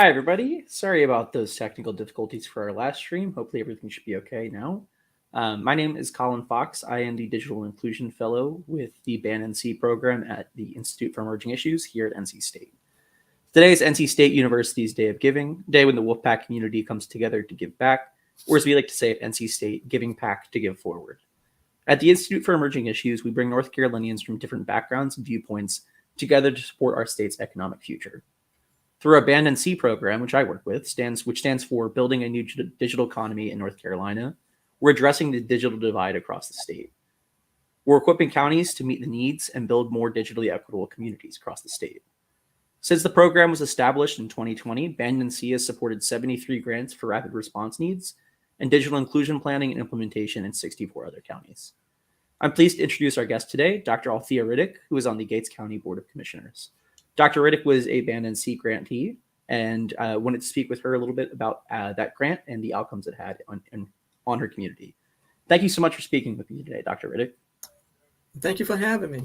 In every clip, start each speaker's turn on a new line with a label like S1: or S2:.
S1: Hi, everybody. Sorry about those technical difficulties for our last stream. Hopefully, everything should be okay now. My name is Colin Fox. I am the Digital Inclusion Fellow with the BAN NC program at the Institute for Emerging Issues here at NC State. Today is NC State University's Day of Giving, a day when the Wolfpack community comes together to give back, or as we like to say at NC State, giving back to give forward. At the Institute for Emerging Issues, we bring North Carolinians from different backgrounds and viewpoints together to support our state's economic future. Through our Band NC program, which I work with, which stands for Building a New Digital Economy in North Carolina, we're addressing the digital divide across the state. We're equipping counties to meet the needs and build more digitally equitable communities across the state. Since the program was established in 2020, Band NC has supported 73 grants for rapid response needs and digital inclusion planning and implementation in 64 other counties. I'm pleased to introduce our guest today, Dr. Althea Riddick, who is on the Gates County Board of Commissioners. Dr. Riddick was a Band NC grantee, and wanted to speak with her a little bit about that grant and the outcomes it had on her community. Thank you so much for speaking with me today, Dr. Riddick.
S2: Thank you for having me.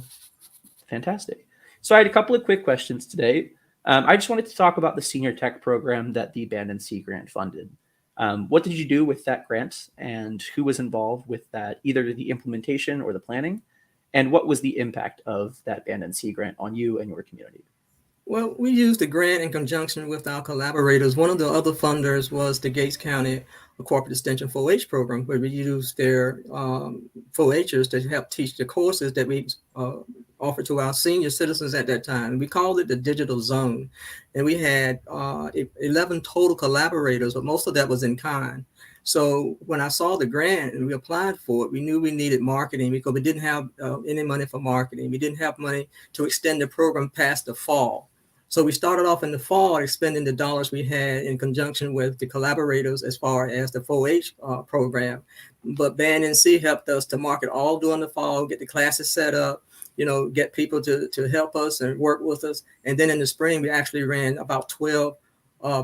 S1: Fantastic. So I had a couple of quick questions today. I just wanted to talk about the senior tech program that the Band NC grant funded. What did you do with that grant, and who was involved with that, either the implementation or the planning? And what was the impact of that Band NC grant on you and your community?
S2: Well, we used the grant in conjunction with our collaborators. One of the other funders was the Gates County Corporate Extension 4-H program, where we used their 4-Hers to help teach the courses that we offered to our senior citizens at that time. We called it the Digital Zone. And we had 11 total collaborators, but most of that was in kind. So when I saw the grant and we applied for it, we knew we needed marketing because we didn't have any money for marketing. We didn't have money to extend the program past the fall. So we started off in the fall expending the dollars we had in conjunction with the collaborators as far as the 4-H program. But Band NC helped us to market all during the fall, get the classes set up, get people to help us and work with us. And then in the spring, we actually ran about 12,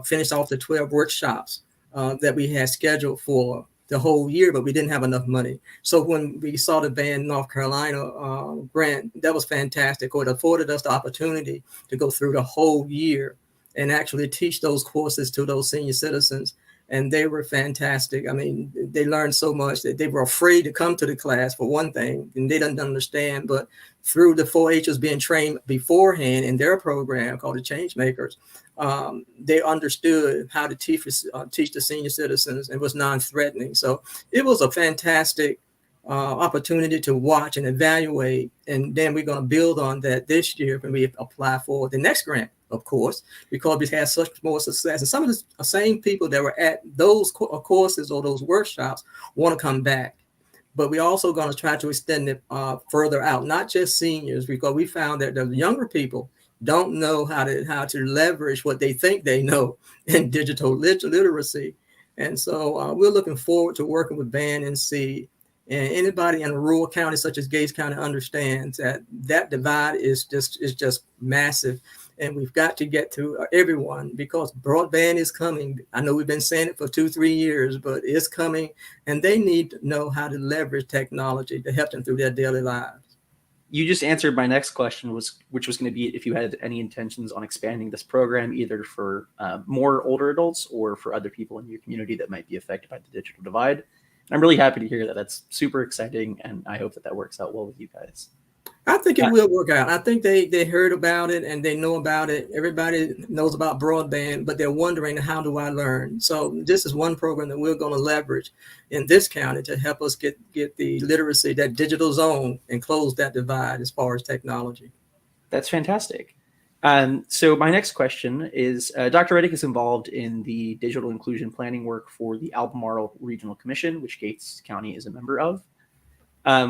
S2: finished off the 12 workshops that we had scheduled for the whole year, but we didn't have enough money. So when we saw the Band North Carolina grant, that was fantastic. It afforded us the opportunity to go through the whole year and actually teach those courses to those senior citizens. And they were fantastic. I mean, they learned so much that they were afraid to come to the class, for one thing, and they didn't understand. But through the 4-Hers being trained beforehand in their program called the Change Makers, they understood how to teach the senior citizens and was non-threatening. So it was a fantastic opportunity to watch and evaluate. And then we're going to build on that this year when we apply for the next grant, of course, because we had such more success. And some of the same people that were at those courses or those workshops want to come back. But we're also going to try to extend it further out, not just seniors, because we found that the younger people don't know how to leverage what they think they know in digital literacy. And so we're looking forward to working with Band NC. And anybody in a rural county such as Gates County understands that divide is just massive. And we've got to get to everyone because broadband is coming. I know we've been saying it for 2-3 years, but it's coming. And they need to know how to leverage technology to help them through their daily lives.
S1: You just answered my next question, which was going to be if you had any intentions on expanding this program, either for more older adults or for other people in your community that might be affected by the digital divide. And I'm really happy to hear that. That's super exciting, and I hope that works out well with you guys.
S2: I think it will work out. I think they heard about it and they know about it. Everybody knows about broadband, but they're wondering, how do I learn? So this is one program that we're going to leverage in this county to help us get the literacy, that digital zone, and close that divide as far as technology.
S1: That's fantastic. So my next question is, Dr. Riddick is involved in the digital inclusion planning work for the Albemarle Regional Commission, which Gates County is a member of.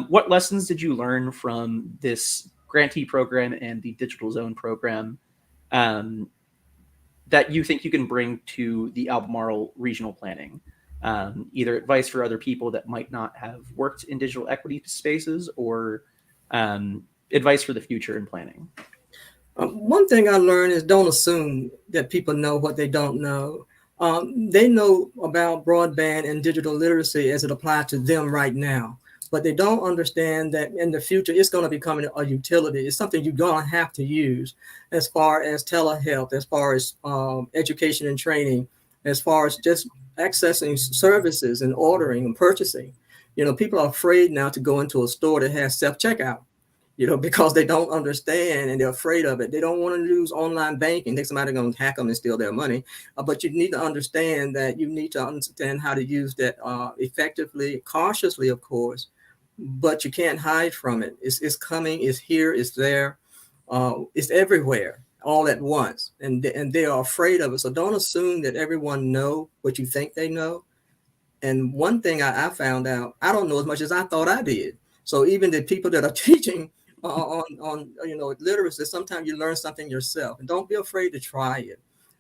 S1: What lessons did you learn from this grantee program and the Digital Zone program that you think you can bring to the Albemarle regional planning? Either advice for other people that might not have worked in digital equity spaces or advice for the future in planning?
S2: One thing I learned is don't assume that people know what they don't know. They know about broadband and digital literacy as it applies to them right now. but they don't understand that in the future it's going to become a utility. It's something you're going to have to use as far as telehealth, as far as education and training, as far as just accessing services and ordering and purchasing. People are afraid now to go into a store that has self-checkout, because they don't understand and they're afraid of it. They don't want to use online banking. Think somebody's going to hack them and steal their money. But you need to understand that you need to understand how to use that effectively, cautiously, of course, but you can't hide from it. It's coming, it's here, it's there, it's everywhere all at once. And they are afraid of it. So don't assume that everyone know what you think they know. And one thing I found out, I don't know as much as I thought I did. So even the people that are teaching on literacy, sometimes you learn something yourself, and don't be afraid to try it.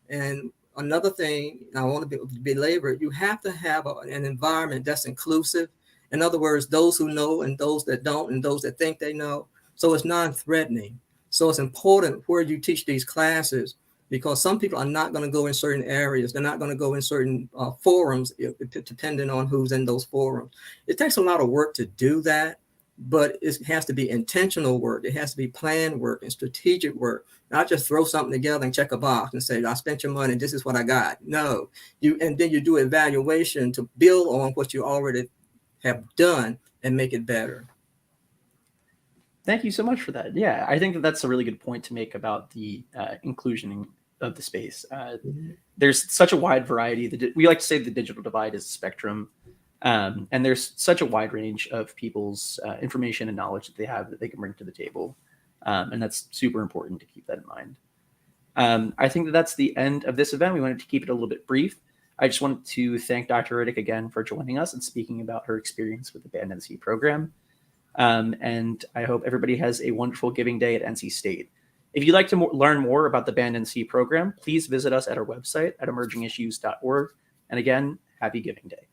S2: And another thing I want to belabor, you have to have an environment that's inclusive. In other words, those who know and those that don't, and those that think they know. So it's non-threatening. So it's important where you teach these classes, because some people are not going to go in certain areas. They're not going to go in certain forums, depending on who's in those forums. It takes a lot of work to do that, but it has to be intentional work. It has to be planned work and strategic work. Not just throw something together and check a box and say, I spent your money, this is what I got. No, and then you do evaluation to build on what you already have done and make it better.
S1: Thank you so much for that. Yeah, I think that's a really good point to make about the inclusion of the space. There's such a wide variety. We like to say the digital divide is a spectrum. And there's such a wide range of people's information and knowledge that they have that they can bring to the table. And that's super important to keep that in mind. I think that's the end of this event. We wanted to keep it a little bit brief. I just wanted to thank Dr. Riddick again for joining us and speaking about her experience with the Band NC program. And I hope everybody has a wonderful Giving Day at NC State. If you'd like to learn more about the Band NC program, please visit us at our website at emergingissues.org. And again, happy Giving Day.